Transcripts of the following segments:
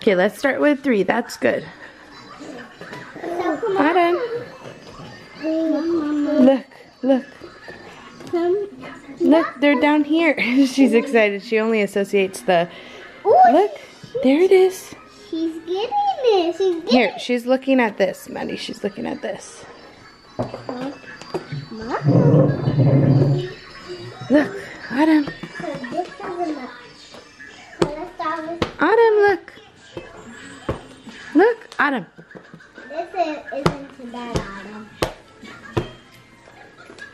Okay, let's start with 3. That's good. Autumn. Look, look. Look, they're down here. She's excited. She only associates the... Look, there it is. She's getting it. She's getting Here, she's looking at this, Maddie. She's looking at this. Look, Autumn. Autumn, look. Look, Autumn. This isn't that Autumn.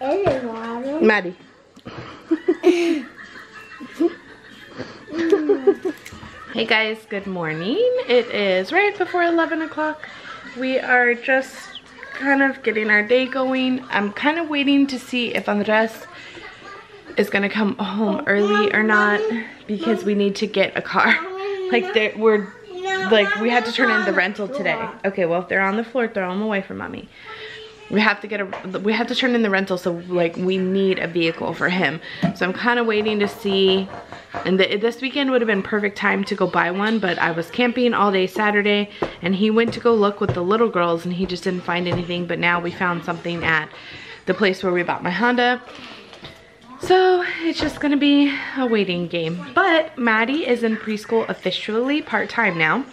It is Autumn. Maddie. Hey guys, good morning. It is right before 11 o'clock. We are just kind of getting our day going. I'm kind of waiting to see if Andres is gonna come home early or not because we need to get a car. Like we had to turn in the rental today. Okay, well if they're on the floor, throw them away from mommy. We have to turn in the rental, so like we need a vehicle for him. So I'm kind of waiting to see, and this weekend would have been perfect time to go buy one, but I was camping all day Saturday and he went to go look with the little girls and he just didn't find anything, but now we found something at the place where we bought my Honda. So it's just gonna be a waiting game. But Maddie is in preschool officially part-time now.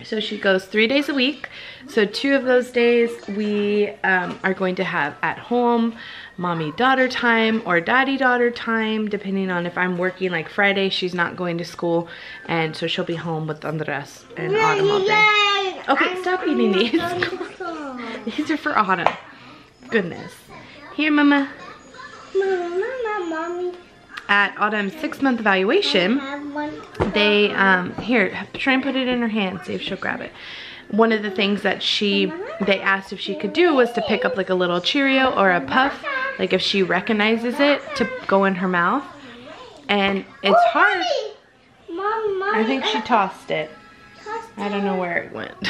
So she goes 3 days a week. So 2 of those days we are going to have at home mommy-daughter time or daddy-daughter time, depending on if I'm working. Like Friday, she's not going to school, and so she'll be home with Andres and Autumn all day. Okay, stop eating these. These are for Autumn. Goodness. Here, Mama. Mommy. At Autumn's 6-month evaluation, they, here, try and put it in her hand, see if she'll grab it. One of the things that they asked if she could do was to pick up like a little Cheerio or a Puff, like if she recognizes it, to go in her mouth. And it's hard. I think she tossed it. I don't know where it went.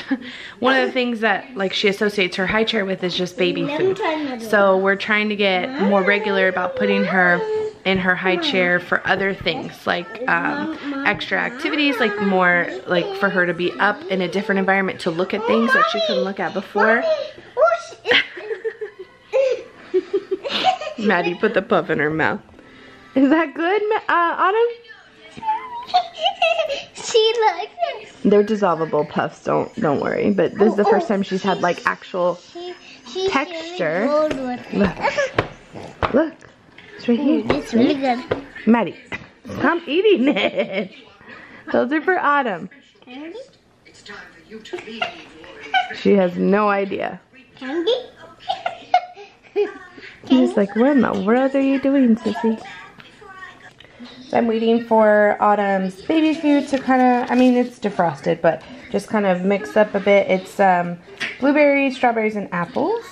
One of the things that like she associates her high chair with is just baby food. So we're trying to get more regular about putting her in her high chair for other things, like extra activities, like more like for her to be up in a different environment to look at things that she couldn't look at before. Maddie put the puff in her mouth. Is that good, Autumn? She likes it. They're dissolvable puffs, don't worry. But this is the first time she's had like actual texture. Look. Look. It's right here. It's really good. Maddie, stop eating it. Those are for Autumn. Candy? She has no idea. Candy? She's like, what in the world are you doing, sissy? So I'm waiting for Autumn's baby food to kind of, I mean, it's defrosted, but just kind of mixed up a bit. It's blueberries, strawberries, and apples.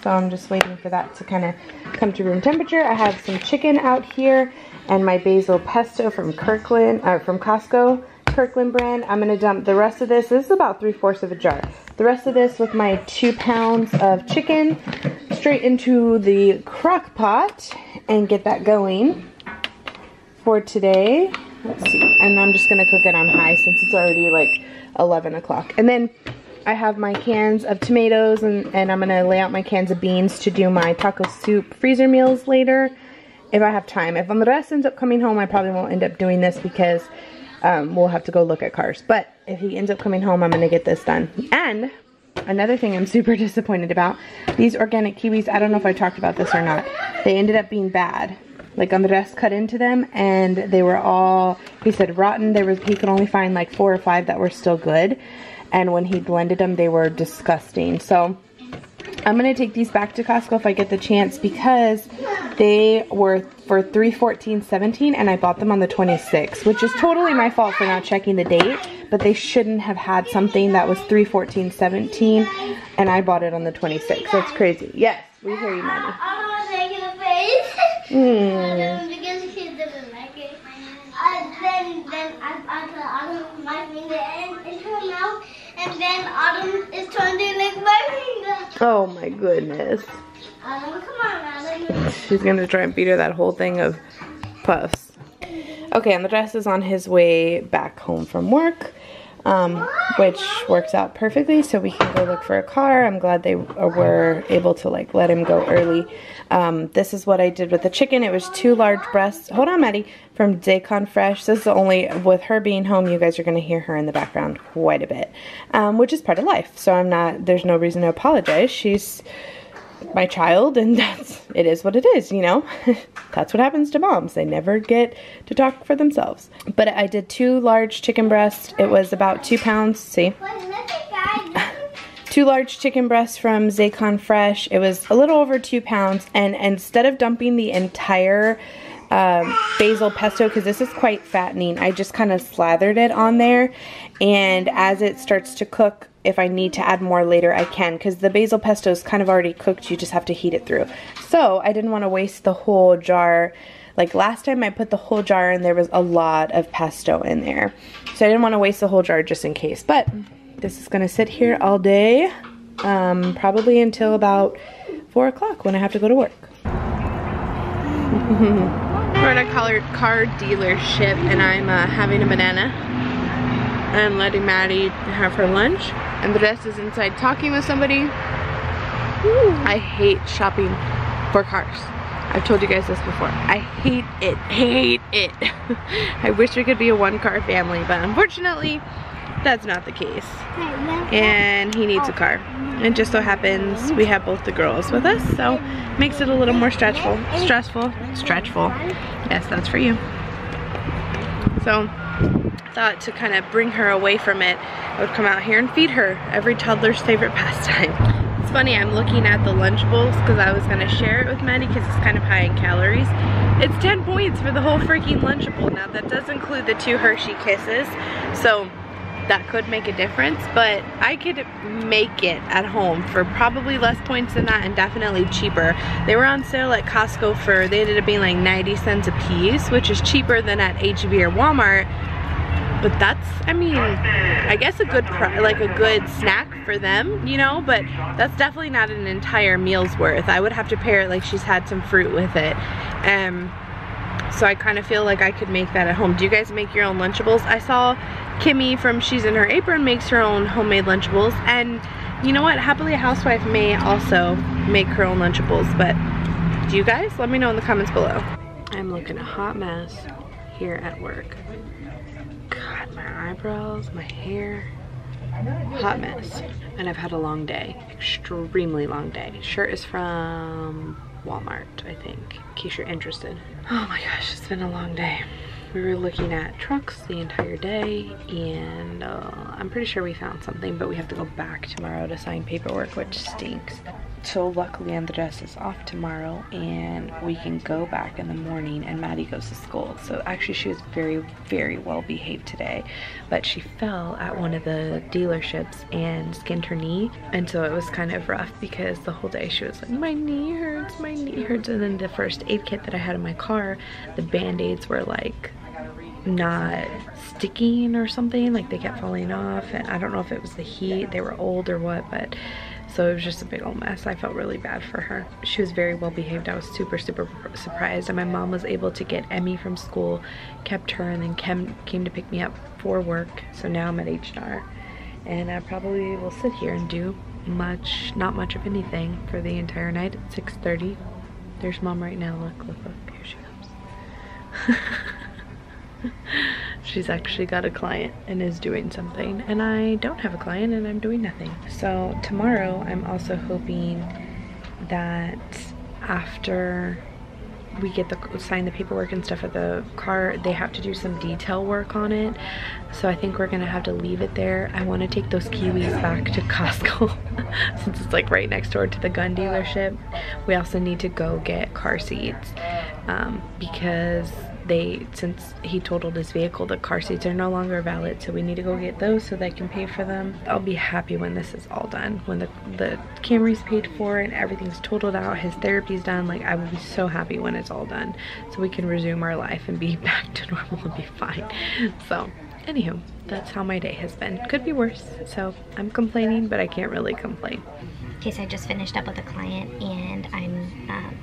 So I'm just waiting for that to kind of come to room temperature. I have some chicken out here and my basil pesto from Costco, Kirkland brand. I'm gonna dump the rest of this. This is about 3/4 of a jar. The rest of this with my 2 pounds of chicken straight into the crock pot and get that going for today. Let's see, and I'm just gonna cook it on high since it's already like 11 o'clock. And then I have my cans of tomatoes and I'm gonna lay out my cans of beans to do my taco soup freezer meals later if I have time. If Andres ends up coming home, I probably won't end up doing this because we'll have to go look at cars. But if he ends up coming home, I'm gonna get this done. And another thing I'm super disappointed about, these organic kiwis, I don't know if I talked about this or not, they ended up being bad. Like Andres cut into them and they were all, he said rotten. He could only find like 4 or 5 that were still good. And when he blended them, they were disgusting. So I'm gonna take these back to Costco if I get the chance because they were for $314.17 and I bought them on the 26th, which is totally my fault for not checking the date, but they shouldn't have had something that was $314.17 and I bought it on the 26th. That's crazy. Yes, we hear you, Maddie. Because she didn't like it. Then I put my finger in her mouth, and then Autumn is trying to lick my finger. Oh my goodness. Autumn, come on, Autumn. She's gonna try and feed her that whole thing of puffs. Okay, and the dress is on his way back home from work. which works out perfectly, so we can go look for a car. I'm glad they were able to like let him go early. This is what I did with the chicken. It was 2 large breasts. Hold on, Maddie. From Daycon Fresh. This is the only, with her being home, you guys are going to hear her in the background quite a bit, which is part of life. So there's no reason to apologize. She's my child, and it is what it is, you know. That's what happens to moms. They never get to talk for themselves. But I did 2 large chicken breasts. It was about 2 pounds. See? 2 large chicken breasts from Daycon Fresh. It was a little over 2 pounds, and instead of dumping the entire basil pesto, because this is quite fattening, I just kind of slathered it on there, and as it starts to cook, if I need to add more later, I can, because the basil pesto is kind of already cooked. You just have to heat it through. So I didn't want to waste the whole jar. Like last time I put the whole jar and there was a lot of pesto in there, so I didn't want to waste the whole jar just in case. But this is going to sit here all day, probably until about 4 o'clock when I have to go to work. We're at a car dealership, and I'm having a banana and letting Maddie have her lunch, and the rest is inside talking with somebody. I hate shopping for cars. I've told you guys this before. I hate it. I wish we could be a 1-car family, but unfortunately that's not the case. And he needs a car. It just so happens we have both the girls with us, so makes it a little more stressful. Yes, that's for you. So thought to kind of bring her away from it, I would come out here and feed her, every toddler's favorite pastime. It's funny, I'm looking at the Lunchables because I was going to share it with Maddie because it's kind of high in calories. It's 10 points for the whole freaking Lunchable. Now that does include the 2 Hershey Kisses, so that could make a difference, but I could make it at home for probably less points than that, and definitely cheaper. They were on sale at Costco they ended up being like 90 cents a piece, which is cheaper than at HEB or Walmart. But that's, I mean, I guess a good snack for them, you know, but that's definitely not an entire meal's worth. I would have to pair it like she's had some fruit with it. So I kind of feel like I could make that at home. Do you guys make your own Lunchables? I saw Kimmy from She's in Her Apron makes her own homemade Lunchables, and you know what? Happily a Housewife may also make her own Lunchables, but do you guys? Let me know in the comments below. I'm looking a hot mess here at work. God, my eyebrows, my hair, hot mess. And I've had a long day, extremely long day. Shirt is from Walmart, I think, in case you're interested. Oh my gosh, it's been a long day. We were looking at trucks the entire day, and I'm pretty sure we found something, but we have to go back tomorrow to sign paperwork, which stinks. So luckily Andres is off tomorrow, and we can go back in the morning, and Maddie goes to school. So actually she was very, very well behaved today, but she fell at one of the dealerships and skinned her knee, and so it was kind of rough because the whole day she was like, my knee hurts, and then the first aid kit that I had in my car, the band-aids were like not sticking or something, like they kept falling off, and I don't know if it was the heat, they were old or what, but so it was just a big old mess. I felt really bad for her. She was very well behaved. I was super surprised, and my mom was able to get Emmy from school, kept her, and then came to pick me up for work. So now I'm at H&R, and I probably will sit here and do not much of anything for the entire night at 6:30. There's Mom right now. Look, here she comes. She's actually got a client and is doing something, and I don't have a client and I'm doing nothing. So tomorrow I'm also hoping that after we get sign the paperwork and stuff at the car, they have to do some detail work on it. So I think we're gonna have to leave it there. I want to take those Kiwis back to Costco since it's like right next door to the gun dealership. We also need to go get car seats because since he totaled his vehicle, the car seats are no longer valid, so we need to go get those so they can pay for them. I'll be happy when this is all done, when the Camry's paid for and everything's totaled out, his therapy's done. Like, I will be so happy when it's all done so we can resume our life and be back to normal and be fine. So anywho, that's how my day has been. Could be worse, so I'm complaining, but I can't really complain. Okay, so I just finished up with a client, and I'm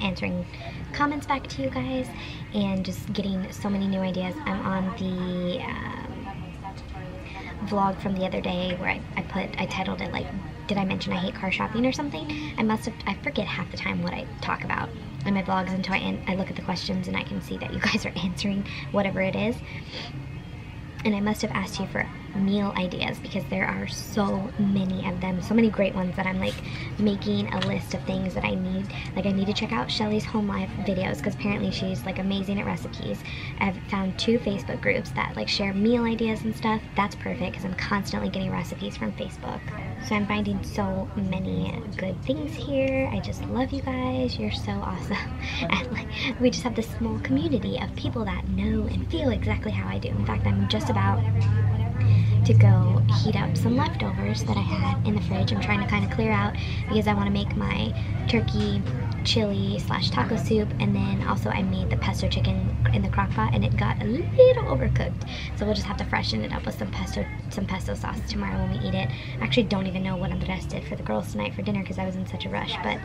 answering comments back to you guys and just getting so many new ideas. I'm on vlog from the other day where I titled it like, did I mention I hate car shopping or something? I forget half the time what I talk about in my vlogs until I look at the questions and I can see that you guys are answering whatever it is. And I must have asked you for meal ideas because there are so many of them, so many great ones that I'm like making a list of things that I need. Like I need to check out Shelly's home life videos because apparently she's like amazing at recipes. I've found 2 Facebook groups that like share meal ideas and stuff. That's perfect because I'm constantly getting recipes from Facebook. So I'm finding so many good things here. I just love you guys. You're so awesome. And like we just have this small community of people that know and feel exactly how I do. In fact, I'm just about to go heat up some leftovers that I had in the fridge. I'm trying to kind of clear out because I want to make my turkey chili / taco soup, and then also I made the pesto chicken in the crock pot and it got a little overcooked, so we'll just have to freshen it up with some pesto sauce tomorrow when we eat it. I actually don't even know what Andres did for the girls tonight for dinner because I was in such a rush, but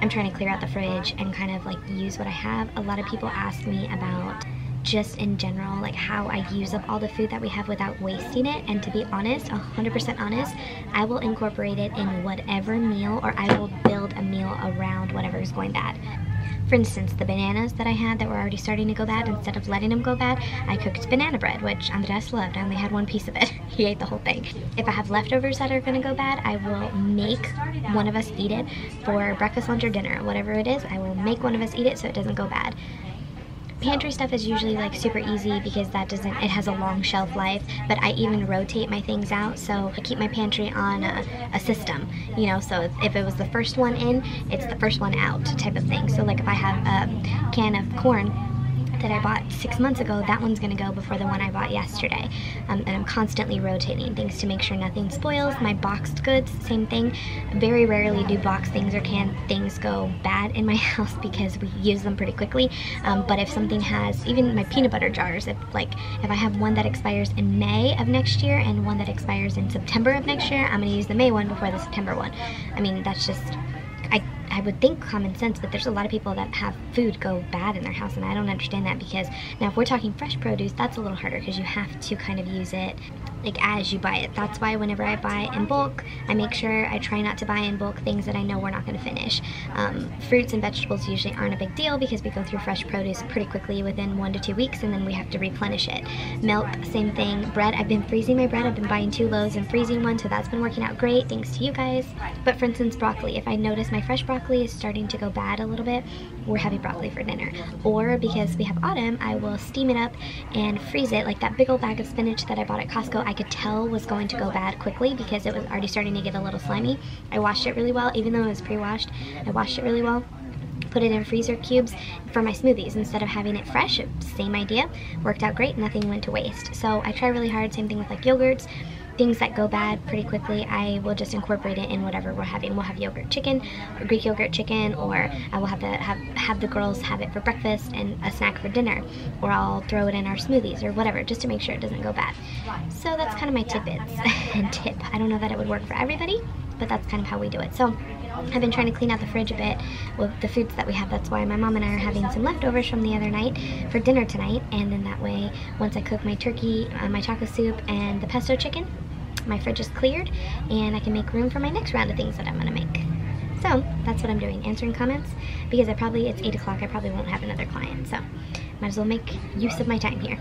I'm trying to clear out the fridge and kind of like use what I have. A lot of people ask me about just in general, like how I use up all the food that we have without wasting it, and to be honest, 100% honest, I will incorporate it in whatever meal, or I will build a meal around whatever is going bad. For instance, the bananas that I had that were already starting to go bad, instead of letting them go bad, I cooked banana bread, which Andres loved. I only had 1 piece of it. He ate the whole thing. If I have leftovers that are gonna go bad, I will make one of us eat it for breakfast, lunch, or dinner. Whatever it is, I will make one of us eat it so it doesn't go bad. Pantry stuff is usually like super easy because it has a long shelf life, but I even rotate my things out, so I keep my pantry on a system, you know, so if it was the first one in, it's the first one out type of thing. So like if I have a can of corn that I bought 6 months ago, that one's gonna go before the one I bought yesterday. And I'm constantly rotating things to make sure nothing spoils. My boxed goods, same thing. Very rarely do boxed things or canned things go bad in my house because we use them pretty quickly. But if something has, even my peanut butter jars, if I have one that expires in May of next year and one that expires in September of next year, I'm gonna use the May one before the September one. I mean, that's just, I would think common sense, but there's a lot of people that have food go bad in their house, and I don't understand that, because now if we're talking fresh produce, that's a little harder because you have to kind of use it like as you buy it. That's why whenever I buy in bulk, I make sure I try not to buy in bulk things that I know we're not going to finish. Fruits and vegetables usually aren't a big deal because we go through fresh produce pretty quickly within 1 to 2 weeks, and then we have to replenish it. Milk, same thing. Bread, I've been freezing my bread. I've been buying 2 loaves and freezing one, so that's been working out great, thanks to you guys. But for instance, broccoli, if I notice my fresh broccoli is starting to go bad a little bit, we're having broccoli for dinner. Or because we have autumn, I will steam it up and freeze it. Like that big old bag of spinach that I bought at Costco, I could tell was going to go bad quickly because it was already starting to get a little slimy. I washed it really well, even though it was pre-washed. I washed it really well, put it in freezer cubes for my smoothies instead of having it fresh. Same idea, worked out great, nothing went to waste. So I try really hard. Same thing with like yogurts. Things that go bad pretty quickly, I will just incorporate it in whatever we're having. We'll have yogurt chicken, or Greek yogurt chicken, or I will have the girls have it for breakfast and a snack for dinner, or I'll throw it in our smoothies or whatever, just to make sure it doesn't go bad. So that's kind of my tidbits and tip. I don't know that it would work for everybody, but that's kind of how we do it. So I've been trying to clean out the fridge a bit with the foods that we have. That's why my mom and I are having some leftovers from the other night for dinner tonight, and then that way, once I cook my turkey, my taco soup, and the pesto chicken, my fridge is cleared and I can make room for my next round of things that I'm gonna make. So that's what I'm doing, answering comments, because it's 8 o'clock, I probably won't have another client, so might as well make use of my time here.